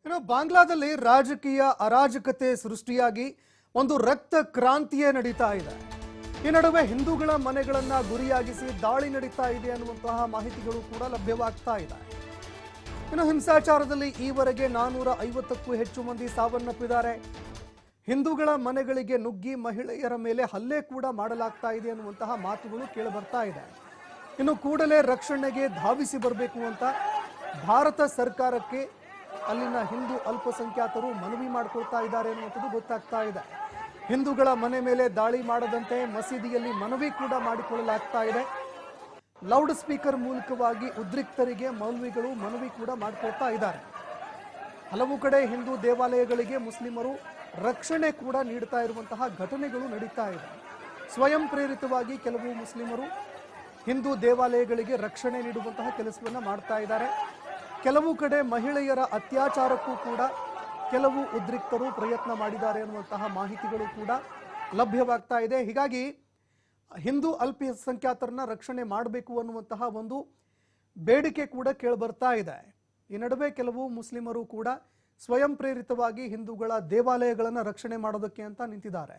ಬಾಂಗ್ಲಾದಲ್ಲಿ ರಾಜಕೀಯ ಅರಾಜಕತೆ ಸೃಷ್ಟಿಯಾಗಿ ಒಂದು ರಕ್ತ ಕ್ರಾಂತಿಯೇ ನಡೀತಾ ಇದೆ. ಈ ನಡುವೆ ಹಿಂದೂಗಳ ಮನೆಗಳನ್ನ ಗುರಿಯಾಗಿಸಿ ದಾಳಿ ನಡೀತಾ ಇದೆ ಅನ್ನುವಂತಹ ಮಾಹಿತಿಗಳು ಕೂಡ ಲಭ್ಯವಾಗ್ತಾ ಇದೆ. ಹಿಂಸಾಚಾರದಲ್ಲಿ ಈವರೆಗೆ 450ಕ್ಕೂ ಹೆಚ್ಚು ಮಂದಿ ಸಾವನ್ನಪ್ಪಿದ್ದಾರೆ. ಹಿಂದೂಗಳ ಮನೆಗಳಿಗೆ ನುಗ್ಗಿ ಮಹಿಳೆಯರ ಮೇಲೆ ಹಲ್ಲೆ ಕೂಡ ಮಾಡಲಾಗ್ತಾ ಇದೆ ಅನ್ನುವಂತಹ ಮಾತುಗಳು ಕೇಳಿಬರ್ತಾ ಇದೆ. ಇನ್ನು ಕೂಡಲೇ ರಕ್ಷಣೆಗೆ ಧಾವಿಸಿ ಬರಬೇಕು ಅಂತ ಭಾರತ ಸರ್ಕಾರಕ್ಕೆ ಅಲ್ಲಿನ ಹಿಂದೂ ಅಲ್ಪಸಂಖ್ಯಾತರು ಮನವಿ ಮಾಡಿಕೊಳ್ತಾ ಇದ್ದಾರೆ ಅನ್ನುವಂಥದ್ದು ಗೊತ್ತಾಗ್ತಾ ಇದೆ. ಹಿಂದೂಗಳ ಮನೆ ಮೇಲೆ ದಾಳಿ ಮಾಡದಂತೆ ಮಸೀದಿಯಲ್ಲಿ ಮನವಿ ಕೂಡ ಮಾಡಿಕೊಳ್ಳಲಾಗ್ತಾ ಇದೆ. ಲೌಡ್ ಸ್ಪೀಕರ್ ಮೂಲಕವಾಗಿ ಉದ್ರಿಕ್ತರಿಗೆ ಮೌಲ್ವಿಗಳು ಮನವಿ ಕೂಡ ಮಾಡಿಕೊಳ್ತಾ ಇದ್ದಾರೆ. ಹಲವು ಕಡೆ ಹಿಂದೂ ದೇವಾಲಯಗಳಿಗೆ ಮುಸ್ಲಿಮರು ರಕ್ಷಣೆ ಕೂಡ ನೀಡ್ತಾ ಇರುವಂತಹ ಘಟನೆಗಳು ನಡೀತಾ ಇದೆ. ಸ್ವಯಂ ಪ್ರೇರಿತವಾಗಿ ಕೆಲವು ಮುಸ್ಲಿಮರು ಹಿಂದೂ ದೇವಾಲಯಗಳಿಗೆ ರಕ್ಷಣೆ ನೀಡುವಂತಹ ಕೆಲಸವನ್ನು ಮಾಡ್ತಾ ಇದ್ದಾರೆ. ಕೆಲವು ಕಡೆ ಮಹಿಳೆಯರ ಅತ್ಯಾಚಾರಕ್ಕೂ ಕೂಡ ಕೆಲವು ಉದ್ರಿಕ್ತರು ಪ್ರಯತ್ನ ಮಾಡಿದ್ದಾರೆ ಅನ್ನುವಂತಹ ಮಾಹಿತಿಗಳು ಕೂಡ ಲಭ್ಯವಾಗ್ತಾ ಇದೆ. ಹೀಗಾಗಿ ಹಿಂದೂ ಅಲ್ಪಸಂಖ್ಯಾತರನ್ನ ರಕ್ಷಣೆ ಮಾಡಬೇಕು ಅನ್ನುವಂತಹ ಒಂದು ಬೇಡಿಕೆ ಕೂಡ ಕೇಳಿಬರ್ತಾ ಇದೆ. ಈ ನಡುವೆ ಕೆಲವು ಮುಸ್ಲಿಮರು ಕೂಡ ಸ್ವಯಂ ಪ್ರೇರಿತವಾಗಿ ಹಿಂದೂಗಳ ದೇವಾಲಯಗಳನ್ನು ರಕ್ಷಣೆ ಮಾಡೋದಕ್ಕೆ ಅಂತ ನಿಂತಿದ್ದಾರೆ.